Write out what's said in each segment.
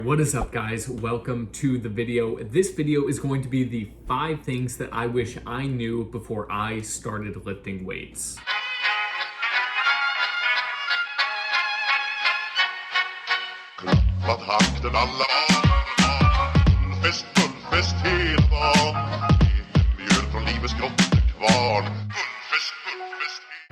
What is up, guys? Welcome to the video. This video is going to be the 5 things that I wish I knew before I started lifting weights. Klappat hakten alla barn. Fullfest hela dagen. Egen mjöl från livets grottekvarn. Fullfest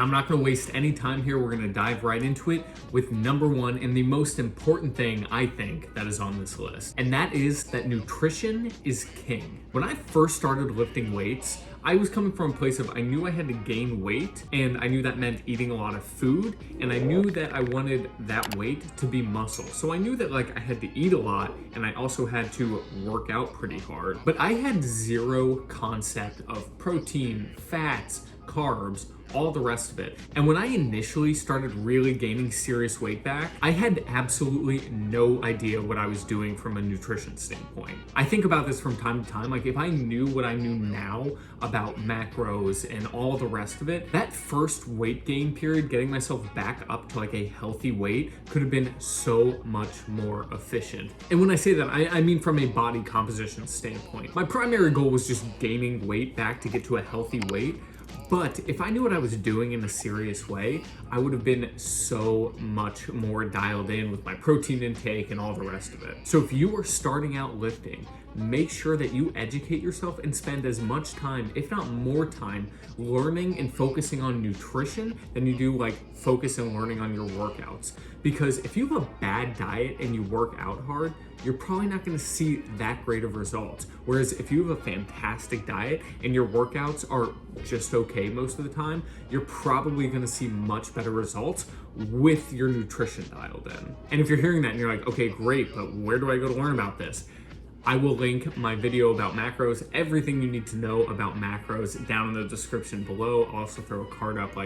I'm not going to waste any time here. We're going to dive right into it with number 1 and the most important thing I think that is on this list. And that is that nutrition is king. When I first started lifting weights, I was coming from a place of I knew I had to gain weight, and I knew that meant eating a lot of food, and I knew that I wanted that weight to be muscle. So I knew that I had to eat a lot, and I also had to work out pretty hard. But I had zero concept of protein, fats, carbs, all the rest of it. And when I initially started really gaining serious weight back, I had absolutely no idea what I was doing from a nutrition standpoint. I think about this from time to time. If I knew what I knew now about macros and all the rest of it, that first weight gain period, getting myself back up to a healthy weight, could have been so much more efficient. And when I say that, I mean from a body composition standpoint. My primary goal was just gaining weight back to get to a healthy weight. But if I knew what I was doing in a serious way, I would have been so much more dialed in with my protein intake and all the rest of it. So if you are starting out lifting, make sure that you educate yourself and spend as much time, if not more time, learning and focusing on nutrition than you do focus and learning on your workouts. Because if you have a bad diet and you work out hard, you're probably not going to see that great of results. Whereas if you have a fantastic diet and your workouts are just okay most of the time, you're probably going to see much better results with your nutrition dialed in. And if you're hearing that and you're like, okay, great, but where do I go to learn about this? I will link my video about macros, everything you need to know about macros down in the description below. I'll also throw a card up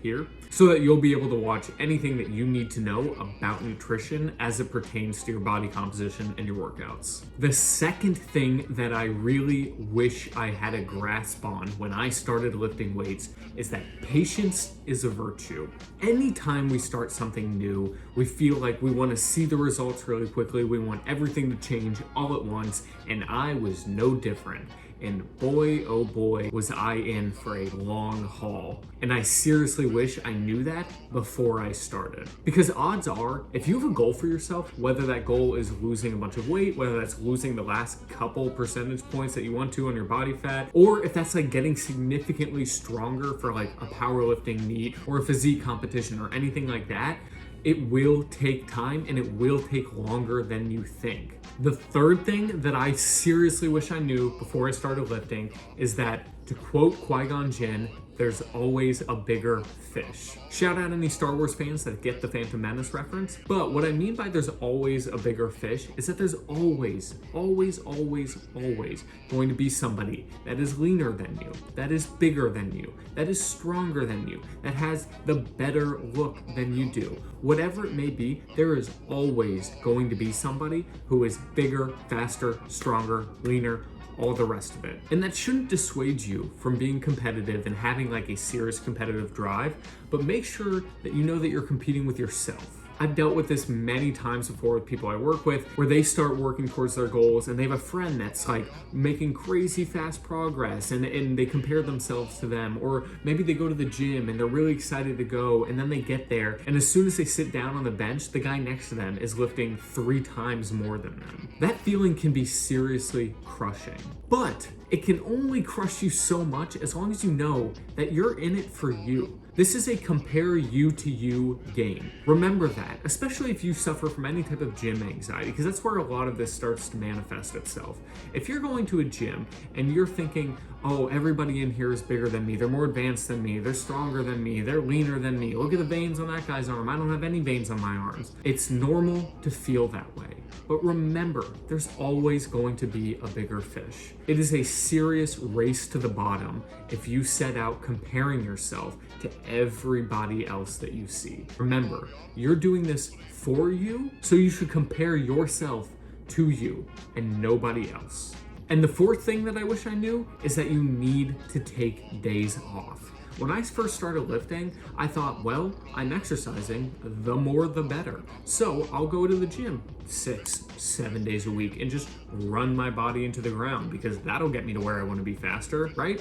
here so that you'll be able to watch anything that you need to know about nutrition as it pertains to your body composition and your workouts. The second thing that I really wish I had a grasp on when I started lifting weights is that patience is a virtue. Anytime we start something new, we feel like we want to see the results really quickly. We want everything to change all at once, and I was no different. And boy, oh boy, was I in for a long haul. And I seriously wish I knew that before I started. Because odds are, if you have a goal for yourself, whether that goal is losing a bunch of weight, whether that's losing the last couple percentage points that you want to on your body fat, or if that's getting significantly stronger for a powerlifting meet or a physique competition or anything like that, it will take time and it will take longer than you think. The third thing that I seriously wish I knew before I started lifting is that, to quote Qui-Gon Jinn, there's always a bigger fish. Shout out any Star Wars fans that get the Phantom Menace reference. But what I mean by there's always a bigger fish is that there's always going to be somebody that is leaner than you, that is bigger than you, that is stronger than you, that has the better look than you do. Whatever it may be, there is always going to be somebody who is bigger, faster, stronger, leaner, all the rest of it. And that shouldn't dissuade you from being competitive and having a serious competitive drive, but make sure that you know that you're competing with yourself. I've dealt with this many times before with people I work with, where they start working towards their goals and they have a friend that's making crazy fast progress and they compare themselves to them. Or maybe they go to the gym and they're really excited to go, and then they get there, and as soon as they sit down on the bench, the guy next to them is lifting 3 times more than them. That feeling can be seriously crushing. But it can only crush you so much as long as you know that you're in it for you. This is a compare you to you game. Remember that, especially if you suffer from any type of gym anxiety, because that's where a lot of this starts to manifest itself. If you're going to a gym and you're thinking, oh, everybody in here is bigger than me, they're more advanced than me, they're stronger than me, they're leaner than me, look at the veins on that guy's arm, I don't have any veins on my arms. It's normal to feel that way. But remember, there's always going to be a bigger fish. It is a serious race to the bottom if you set out comparing yourself to everybody else that you see. Remember, you're doing this for you, so you should compare yourself to you and nobody else. And the fourth thing that I wish I knew is that you need to take days off. When I first started lifting, I thought, well, I'm exercising, the more the better. So I'll go to the gym 6, 7 days a week and just run my body into the ground because that'll get me to where I want to be faster, right?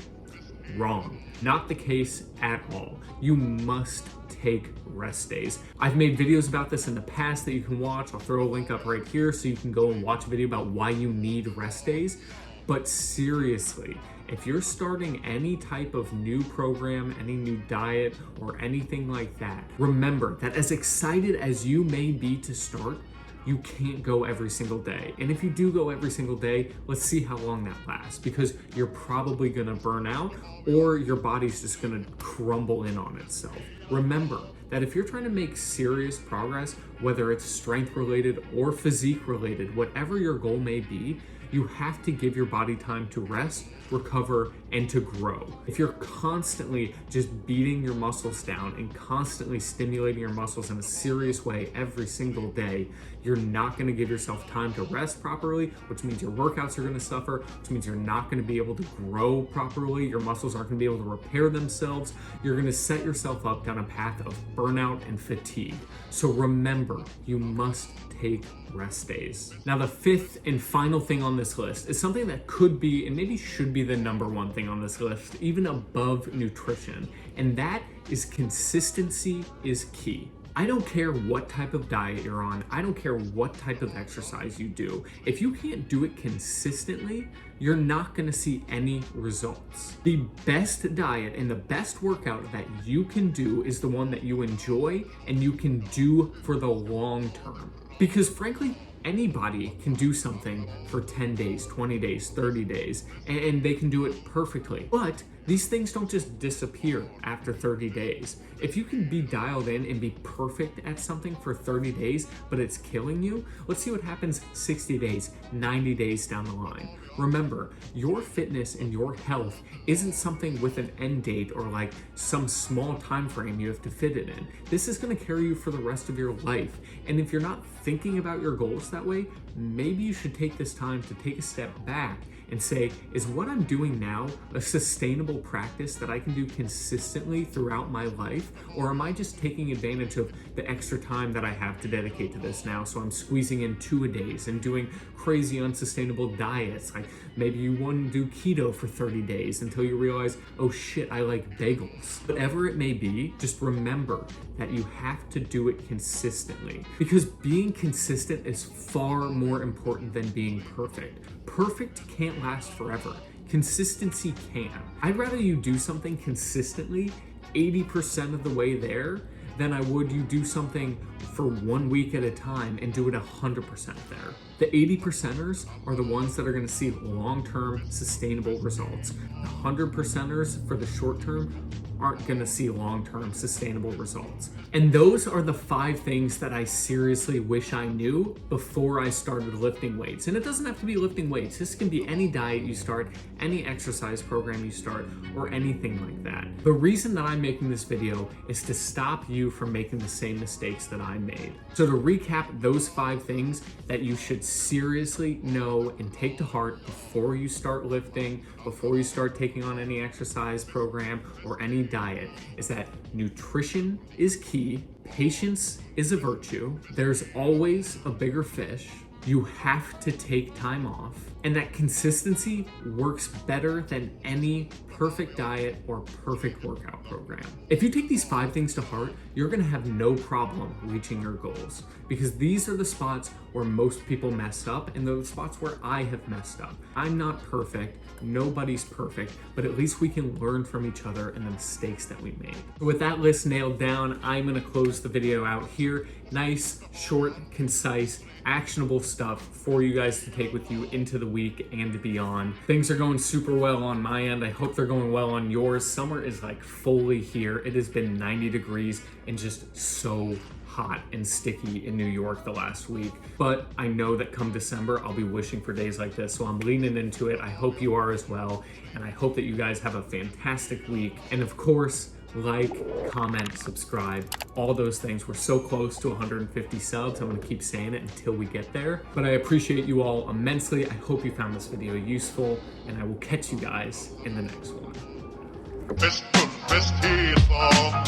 Wrong. Not the case at all. You must take rest days. I've made videos about this in the past that you can watch. I'll throw a link up right here so you can go and watch a video about why you need rest days. But seriously, if you're starting any type of new program, any new diet, or anything like that, remember that as excited as you may be to start, you can't go every single day. And if you do go every single day, let's see how long that lasts, because you're probably gonna burn out or your body's just gonna crumble in on itself. Remember that if you're trying to make serious progress, whether it's strength related or physique related, whatever your goal may be, you have to give your body time to rest, recover, and to grow. If you're constantly just beating your muscles down and constantly stimulating your muscles in a serious way every single day, you're not gonna give yourself time to rest properly, which means your workouts are gonna suffer, which means you're not gonna be able to grow properly, your muscles aren't gonna be able to repair themselves, you're gonna set yourself up down a path of burnout and fatigue. So remember, you must take rest days. Now, the fifth and final thing on this list is something that could be and maybe should be the number one thing on this list, even above nutrition, and that is consistency is key. I don't care what type of diet you're on. I don't care what type of exercise you do. If you can't do it consistently, you're not gonna see any results. The best diet and the best workout that you can do is the one that you enjoy and you can do for the long term. Because frankly, anybody can do something for 10 days, 20 days, 30 days, and they can do it perfectly. But these things don't just disappear after 30 days. If you can be dialed in and be perfect at something for 30 days, but it's killing you, let's see what happens 60 days, 90 days down the line. Remember, your fitness and your health isn't something with an end date or like some small time frame you have to fit it in. This is gonna carry you for the rest of your life. And if you're not thinking about your goals that way, maybe you should take this time to take a step back and say, is what I'm doing now a sustainable practice that I can do consistently throughout my life? Or am I just taking advantage of the extra time that I have to dedicate to this now? So I'm squeezing in 2-a-days and doing crazy unsustainable diets. Like maybe you want to do keto for 30 days until you realize, oh shit, I like bagels. Whatever it may be, just remember that you have to do it consistently, because being consistent is far more important than being perfect. Perfect can't last forever. Consistency can. I'd rather you do something consistently 80% of the way there than I would you do something for 1 week at a time and do it 100% there. The 80%ers are the ones that are gonna see long-term sustainable results. The 100%ers for the short term aren't gonna see long-term sustainable results. And those are the 5 things that I seriously wish I knew before I started lifting weights. And it doesn't have to be lifting weights. This can be any diet you start, any exercise program you start, or anything like that. The reason that I'm making this video is to stop you from making the same mistakes that I made. So to recap those 5 things that you should seriously know and take to heart before you start lifting, before you start taking on any exercise program or any diet, is that nutrition is key, patience is a virtue, there's always a bigger fish, you have to take time off, and that consistency works better than any perfect diet or perfect workout program. If you take these 5 things to heart, you're gonna have no problem reaching your goals, because these are the spots where most people mess up and the spots where I have messed up. I'm not perfect, nobody's perfect, but at least we can learn from each other and the mistakes that we made. With that list nailed down, I'm gonna close the video out here. Nice, short, concise, actionable stuff for you guys to take with you into the week and beyond. Things are going super well on my end. I hope they're going well on yours. Summer is like fully here. It has been 90 degrees and just so hot and sticky in New York the last week. But I know that come December, I'll be wishing for days like this. So I'm leaning into it. I hope you are as well. And I hope that you guys have a fantastic week. And of course, like, comment, subscribe, all those things. We're so close to 150 subs. I'm gonna keep saying it until we get there. But I appreciate you all immensely. I hope you found this video useful, and I will catch you guys in the next one. Fest, full fest hela dagen.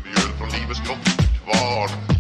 Mjöl från livets grottekvarn.